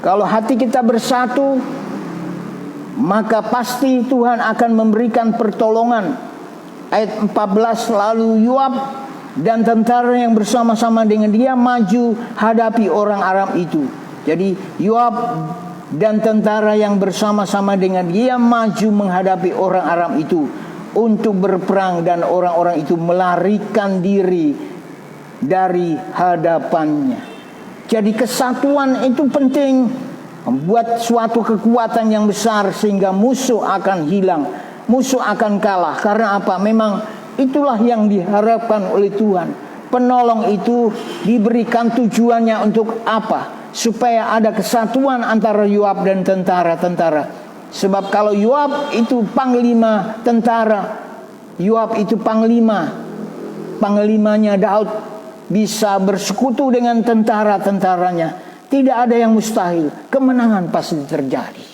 Kalau hati kita bersatu, maka pasti Tuhan akan memberikan pertolongan. Ayat 14, lalu Yoab dan tentara yang bersama-sama dengan dia maju hadapi orang Aram itu. Jadi Yoab dan tentara yang bersama-sama dengan dia maju menghadapi orang Aram itu untuk berperang, dan orang-orang itu melarikan diri dari hadapannya. Jadi kesatuan itu penting, membuat suatu kekuatan yang besar sehingga musuh akan hilang, musuh akan kalah. Karena apa? Memang itulah yang diharapkan oleh Tuhan. Penolong itu diberikan tujuannya untuk apa? Supaya ada kesatuan antara Yoab dan tentara-tentara. Sebab kalau Yoab itu panglima tentara, Yoab itu panglimanya Daud, bisa bersekutu dengan tentara-tentaranya. Tidak ada yang mustahil. Kemenangan pasti terjadi.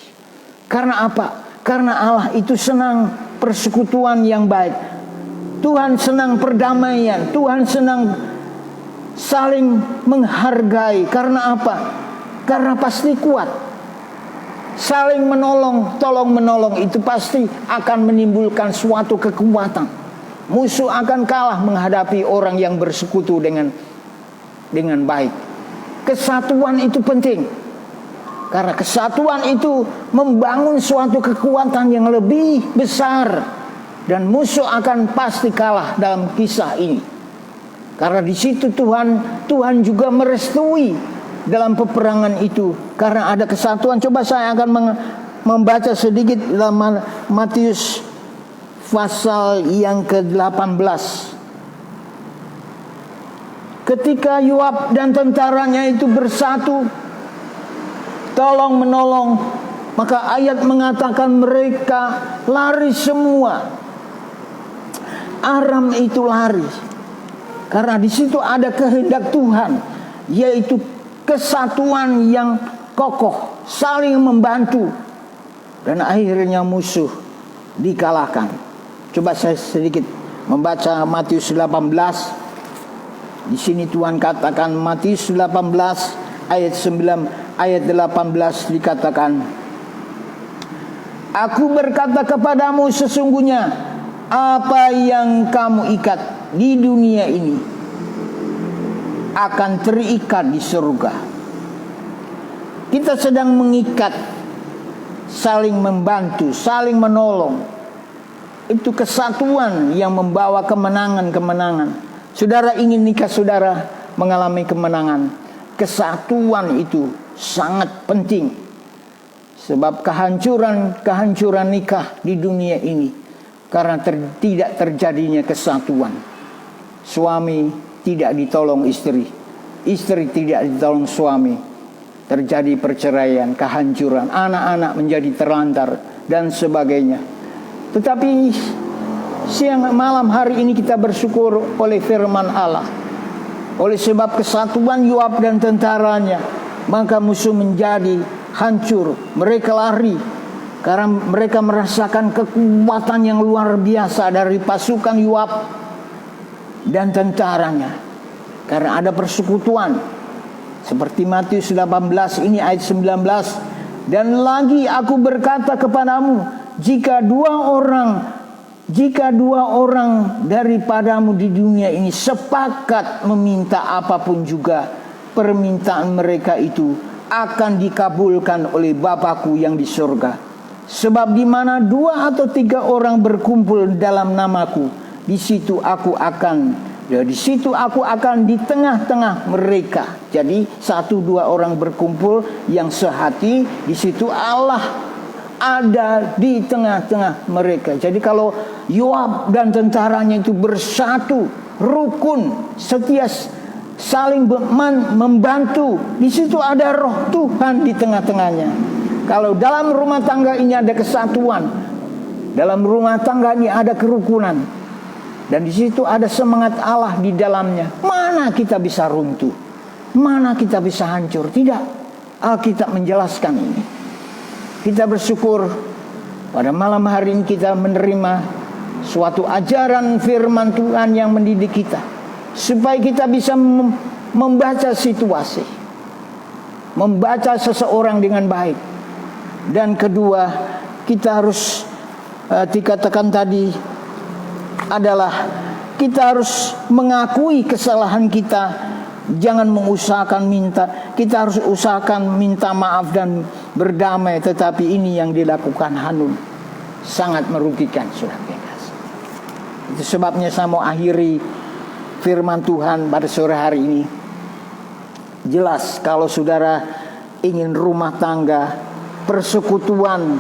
Karena apa? Karena Allah itu senang persekutuan yang baik. Tuhan senang perdamaian. Tuhan senang saling menghargai. Karena apa? Karena pasti kuat. Saling menolong, tolong menolong itu pasti akan menimbulkan suatu kekuatan. Musuh akan kalah menghadapi orang yang bersekutu dengan baik. Kesatuan itu penting, karena kesatuan itu membangun suatu kekuatan yang lebih besar, dan musuh akan pasti kalah dalam kisah ini. Karena di situ Tuhan juga merestui dalam peperangan itu, karena ada kesatuan. Coba saya akan membaca sedikit dalam Matius pasal yang ke-18. Ketika Yoab dan tentaranya itu bersatu tolong menolong, maka ayat mengatakan mereka lari semua. Aram itu lari karena di situ ada kehendak Tuhan, yaitu kesatuan yang kokoh, saling membantu, dan akhirnya musuh dikalahkan. Coba saya sedikit membaca Matius 18. Di sini Tuhan katakan, Matius 18 ayat 9 ayat 18 dikatakan, Aku berkata kepadamu, sesungguhnya apa yang kamu ikat di dunia ini akan terikat di surga. Kita sedang mengikat, saling membantu, saling menolong. Itu kesatuan yang membawa kemenangan-kemenangan. Saudara ingin nikah, saudara mengalami kemenangan, kesatuan itu sangat penting. Sebab kehancuran nikah di dunia ini karena tidak terjadinya kesatuan. Suami tidak ditolong istri, istri tidak ditolong suami, terjadi perceraian, kehancuran, anak-anak menjadi terlantar dan sebagainya. Tetapi siang malam hari ini kita bersyukur oleh firman Allah. Oleh sebab kesatuan Yoab dan tentaranya, maka musuh menjadi hancur. Mereka lari karena mereka merasakan kekuatan yang luar biasa dari pasukan Yoab dan tentaranya. Karena ada persekutuan. Seperti Matius 18 ini ayat 19. Dan lagi aku berkata kepadamu, jika dua orang daripadamu di dunia ini sepakat meminta apapun juga, permintaan mereka itu akan dikabulkan oleh Bapakku yang di surga. Sebab di mana 2 atau 3 orang berkumpul dalam namaku, di situ aku akan di tengah-tengah mereka. Jadi 1-2 orang berkumpul yang sehati, di situ Allah ada di tengah-tengah mereka. Jadi kalau Yoab dan tentaranya itu bersatu, rukun, setia, saling membantu, di situ ada roh Tuhan di tengah-tengahnya. Kalau dalam rumah tangga ini ada kesatuan, dalam rumah tangga ini ada kerukunan, dan di situ ada semangat Allah di dalamnya, mana kita bisa runtuh, mana kita bisa hancur? Tidak, Alkitab menjelaskan ini. Kita bersyukur pada malam hari ini kita menerima suatu ajaran firman Tuhan yang mendidik kita, supaya kita bisa membaca situasi, membaca seseorang dengan baik. Dan kedua, kita harus dikatakan tadi adalah kita harus mengakui kesalahan kita. Jangan mengusahakan kita harus usahakan minta maaf dan berdamai. Tetapi ini yang dilakukan Hanun sangat merugikan, saudara. Itu sebabnya saya mau akhiri firman Tuhan pada sore hari ini. Jelas kalau saudara ingin rumah tangga, persekutuan,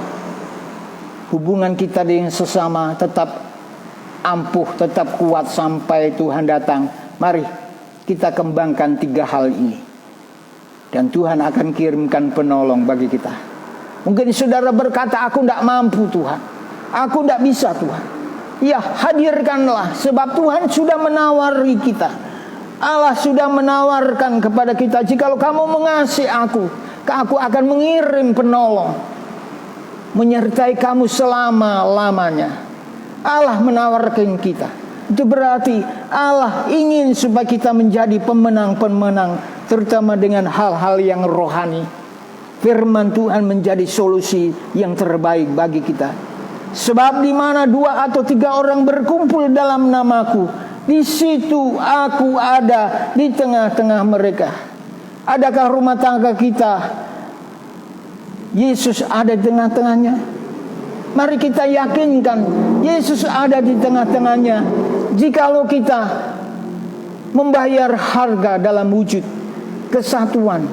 hubungan kita dengan sesama tetap ampuh, tetap kuat sampai Tuhan datang, mari kita kembangkan 3 hal ini, dan Tuhan akan kirimkan penolong bagi kita. Mungkin saudara berkata, aku tidak mampu Tuhan, aku tidak bisa Tuhan. Ya, hadirkanlah, sebab Tuhan sudah menawari kita. Allah sudah menawarkan kepada kita, jikalau kamu mengasihi aku akan mengirim penolong menyertai kamu selama-lamanya. Allah menawarkan kita. Itu berarti Allah ingin supaya kita menjadi pemenang-pemenang, terutama dengan hal-hal yang rohani. Firman Tuhan menjadi solusi yang terbaik bagi kita. Sebab di mana 2 atau 3 orang berkumpul dalam namaku, di situ aku ada di tengah-tengah mereka. Adakah rumah tangga kita Yesus ada di tengah-tengahnya? Mari kita yakinkan Yesus ada di tengah-tengahnya. Jikalau kita membayar harga dalam wujud kesatuan,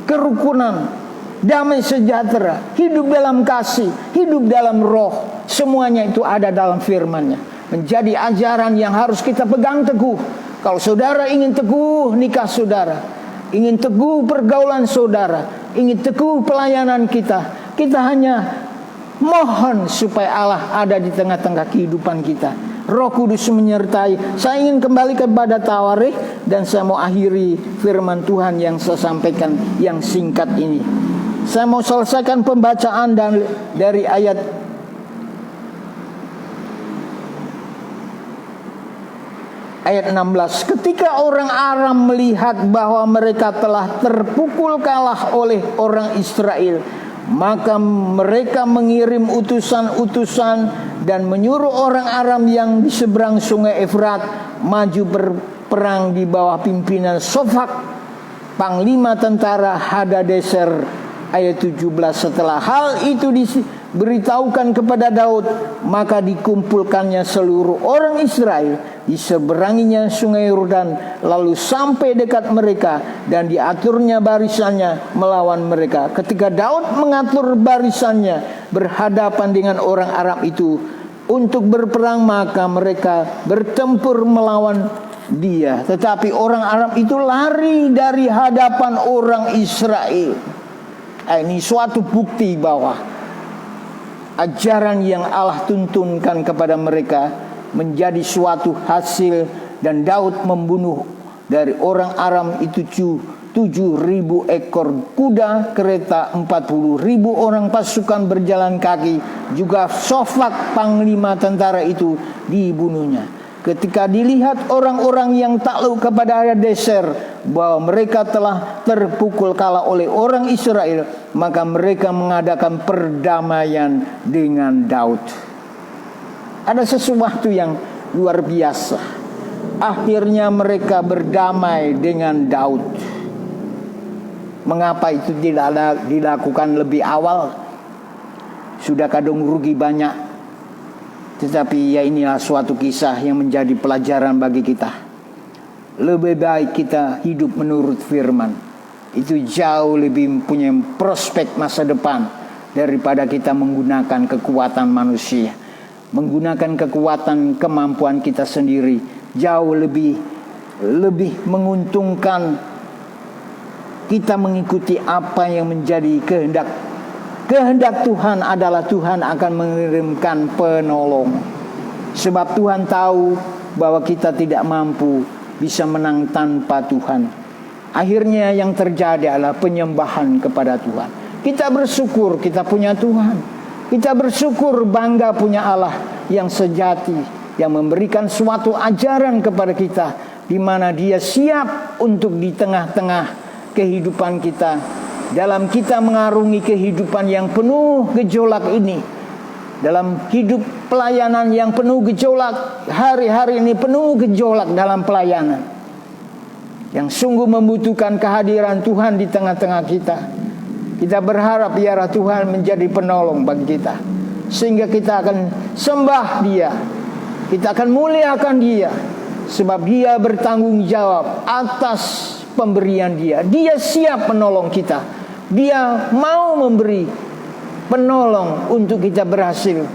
kerukunan, damai sejahtera, hidup dalam kasih, hidup dalam roh, semuanya itu ada dalam firman-Nya. Menjadi ajaran yang harus kita pegang teguh. Kalau saudara ingin teguh nikah saudara, ingin teguh pergaulan saudara, ingin teguh pelayanan kita, kita hanya mohon supaya Allah ada di tengah-tengah kehidupan kita. Roh Kudus menyertai. Saya ingin kembali kepada Tawarikh dan saya mau akhiri firman Tuhan yang saya sampaikan yang singkat ini. Saya mau selesaikan pembacaan dari ayat 16. Ketika orang Aram melihat bahwa mereka telah terpukul kalah oleh orang Israel, maka mereka mengirim utusan-utusan dan menyuruh orang Aram yang di seberang sungai Efrat maju berperang di bawah pimpinan Sofak, panglima tentara Hadadeser. Ayat 17. Setelah hal itu diberitahukan kepada Daud, maka dikumpulkannya seluruh orang Israel di seberanginya sungai Yordan, lalu sampai dekat mereka dan diaturnya barisannya melawan mereka. Ketika Daud mengatur barisannya berhadapan dengan orang Aram itu untuk berperang, maka mereka bertempur melawan dia. Tetapi orang Aram itu lari dari hadapan orang Israel. Ini suatu bukti bahwa ajaran yang Allah tuntunkan kepada mereka menjadi suatu hasil, dan Daud membunuh dari orang Aram itu 7.000 ekor kuda, kereta 40.000 orang pasukan berjalan kaki, juga Sofak panglima tentara itu dibunuhnya. Ketika dilihat orang-orang yang takluk kepada Hadadeser bahwa mereka telah terpukul kalah oleh orang Israel, maka mereka mengadakan perdamaian dengan Daud. Ada sesuatu yang luar biasa. Akhirnya mereka berdamai dengan Daud. Mengapa itu tidak dilakukan lebih awal? Sudah kadung rugi banyak. Tetapi ya, inilah suatu kisah yang menjadi pelajaran bagi kita. Lebih baik kita hidup menurut firman. Itu jauh lebih punya prospek masa depan daripada kita menggunakan kekuatan manusia. Menggunakan kekuatan kemampuan kita sendiri jauh lebih menguntungkan kita mengikuti apa yang menjadi kehendak Tuhan adalah Tuhan akan mengirimkan penolong. Sebab Tuhan tahu bahwa kita tidak mampu bisa menang tanpa Tuhan. Akhirnya yang terjadi adalah penyembahan kepada Tuhan. Kita bersyukur kita punya Tuhan. Kita bersyukur bangga punya Allah yang sejati, yang memberikan suatu ajaran kepada kita, di mana Dia siap untuk di tengah-tengah kehidupan kita, dalam kita mengarungi kehidupan yang penuh gejolak ini, dalam hidup pelayanan yang penuh gejolak. Hari-hari ini penuh gejolak dalam pelayanan, yang sungguh membutuhkan kehadiran Tuhan di tengah-tengah kita. Kita berharap biarlah Tuhan menjadi penolong bagi kita, sehingga kita akan sembah Dia, kita akan muliakan Dia, sebab Dia bertanggung jawab atas pemberian Dia. Dia siap menolong kita. Dia mau memberi penolong untuk kita berhasil.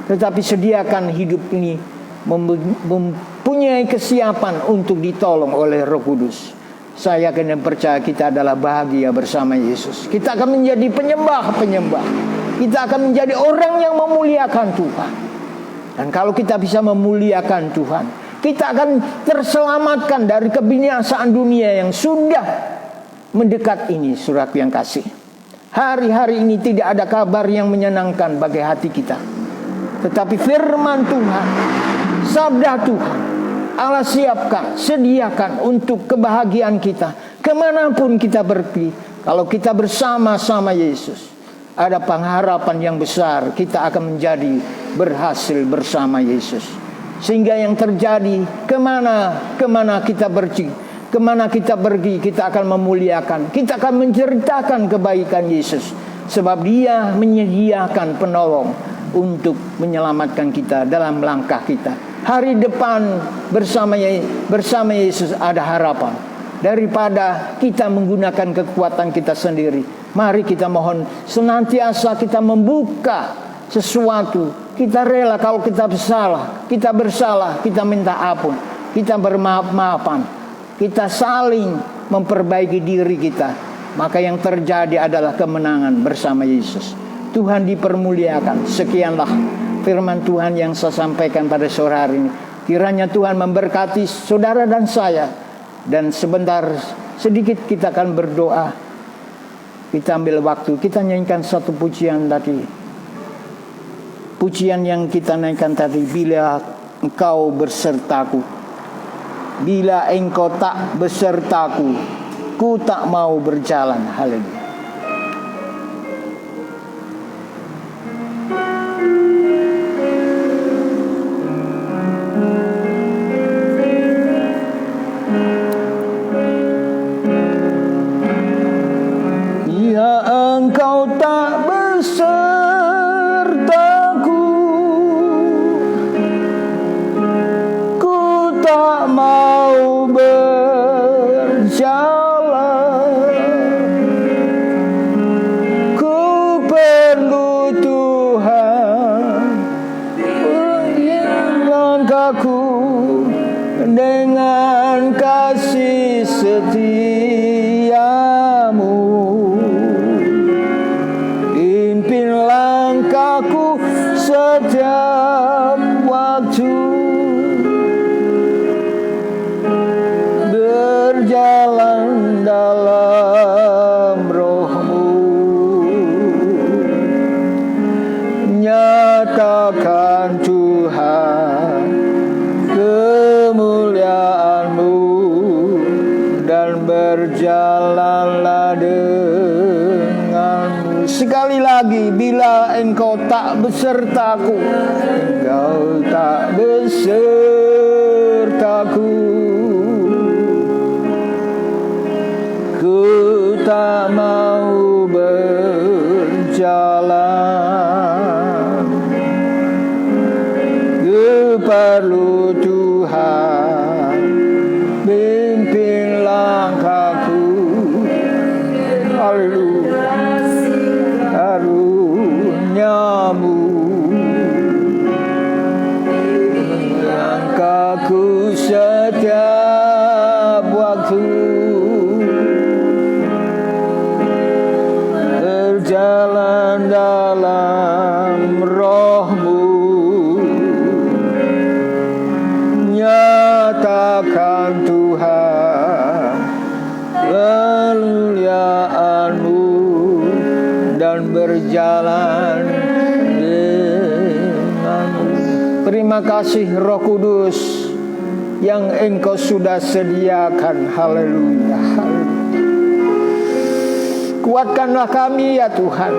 Tetapi sediakan hidup ini mempunyai kesiapan untuk ditolong oleh Roh Kudus. Saya yakin dan percaya kita adalah bahagia bersama Yesus. Kita akan menjadi penyembah-penyembah. Kita akan menjadi orang yang memuliakan Tuhan. Dan kalau kita bisa memuliakan Tuhan, kita akan terselamatkan dari kebinasaan dunia yang sudah mendekat ini. Saudaraku yang kasih, hari-hari ini tidak ada kabar yang menyenangkan bagi hati kita. Tetapi firman Tuhan, sabda Tuhan, Allah siapkan, sediakan untuk kebahagiaan kita kemanapun kita pergi. Kalau kita bersama-sama Yesus, ada pengharapan yang besar. Kita akan menjadi berhasil bersama Yesus. Sehingga yang terjadi, kemana kita pergi, kita akan memuliakan, kita akan menceritakan kebaikan Yesus. Sebab Dia menyediakan penolong untuk menyelamatkan kita dalam langkah kita. Hari depan bersama Yesus ada harapan. Daripada kita menggunakan kekuatan kita sendiri, mari kita mohon senantiasa kita membuka sesuatu. Kita rela kalau kita bersalah, kita minta ampun, kita bermaaf-maafan, kita saling memperbaiki diri kita. Maka yang terjadi adalah kemenangan bersama Yesus. Tuhan dipermuliakan. Sekianlah firman Tuhan yang saya sampaikan pada sore hari ini. Kiranya Tuhan memberkati saudara dan saya. Dan sebentar sedikit kita akan berdoa. Kita ambil waktu, kita nyanyikan satu pujian tadi. Pujian yang kita nyanyikan tadi, bila engkau bersertaku, bila engkau tak besertaku, ku tak mau berjalan. Haleluya. Engkau tak besertaku, ku tak mau berjalan. Ku perlu Tuhan mengiring langkahku dengan kasih setiamu. Langkahku setiap waktu, berjalan dalam roh-Mu, nyatakan Tuhan kemuliaan-Mu, dan berjalanlah denganmu. Sekali lagi, bila engkau tak besertaku, engkau tak besertaku, ku tak mau berjalan. Ku perlu Tuhan pimpin langkahku. Haleluya. Karuniamu, langkahku setiap waktu, berjalan dalam roh-Mu, nyatakan Tuhan kemuliaan-Mu, dan berjalan denganmu. Terima kasih Roh Kudus yang Engkau sudah sediakan. Haleluya. Kuatkanlah kami ya Tuhan.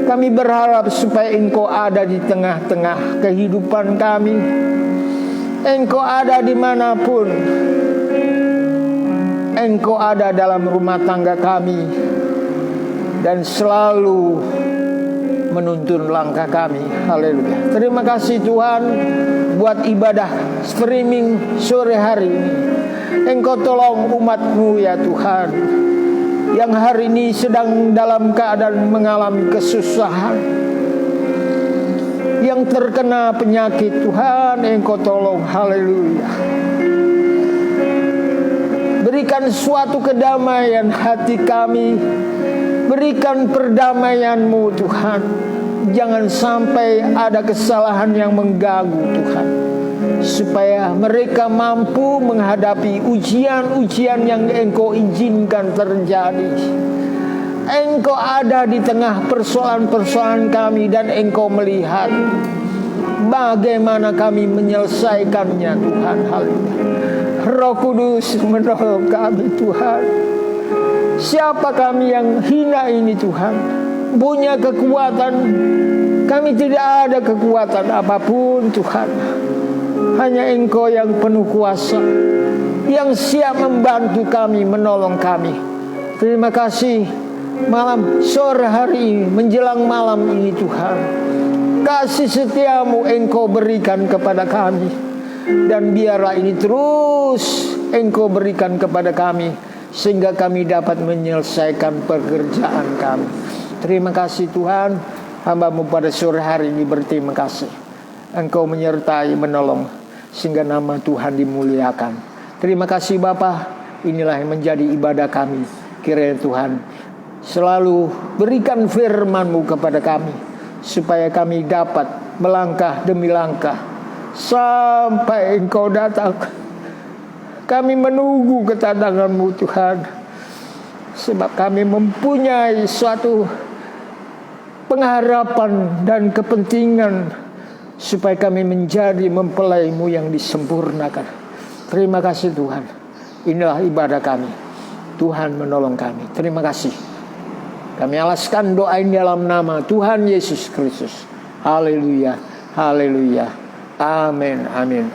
Kami berharap supaya Engkau ada di tengah-tengah kehidupan kami. Engkau ada dimanapun. Engkau ada dalam rumah tangga kami, dan selalu menuntun langkah kami. Haleluya. Terima kasih Tuhan buat ibadah streaming sore hari ini. Engkau tolong umat-Mu ya Tuhan, yang hari ini sedang dalam keadaan mengalami kesusahan, yang terkena penyakit. Tuhan, Engkau tolong. Haleluya. Berikan suatu kedamaian hati kami. Berikan perdamaian-Mu Tuhan. Jangan sampai ada kesalahan yang mengganggu Tuhan. Supaya mereka mampu menghadapi ujian-ujian yang Engkau izinkan terjadi. Engkau ada di tengah persoalan-persoalan kami, dan Engkau melihat bagaimana kami menyelesaikannya Tuhan. Haleluya. Roh Kudus menolong kami Tuhan, Siapa kami yang hina ini Tuhan? Punya kekuatan, kami tidak ada kekuatan apapun Tuhan. Hanya Engkau yang penuh kuasa, yang siap membantu kami, menolong kami. Terima kasih malam sore hari ini, menjelang malam ini Tuhan. Kasih setiamu Engkau berikan kepada kami. Dan biarlah ini terus Engkau berikan kepada kami, sehingga kami dapat menyelesaikan pekerjaan kami. Terima kasih Tuhan. Hamba-Mu pada sore hari ini berterima kasih. Engkau menyertai, menolong, sehingga nama Tuhan dimuliakan. Terima kasih Bapa. Inilah yang menjadi ibadah kami. Kiranya Tuhan selalu berikan firman-Mu kepada kami, supaya kami dapat melangkah demi langkah sampai Engkau datang. Kami menunggu kedatangan-Mu Tuhan, sebab kami mempunyai suatu pengharapan dan kepentingan supaya kami menjadi mempelai-Mu yang disempurnakan. Terima kasih Tuhan. Inilah ibadah kami. Tuhan menolong kami. Terima kasih. Kami alaskan doa ini dalam nama Tuhan Yesus Kristus. Haleluya. Haleluya. Amin. Amin.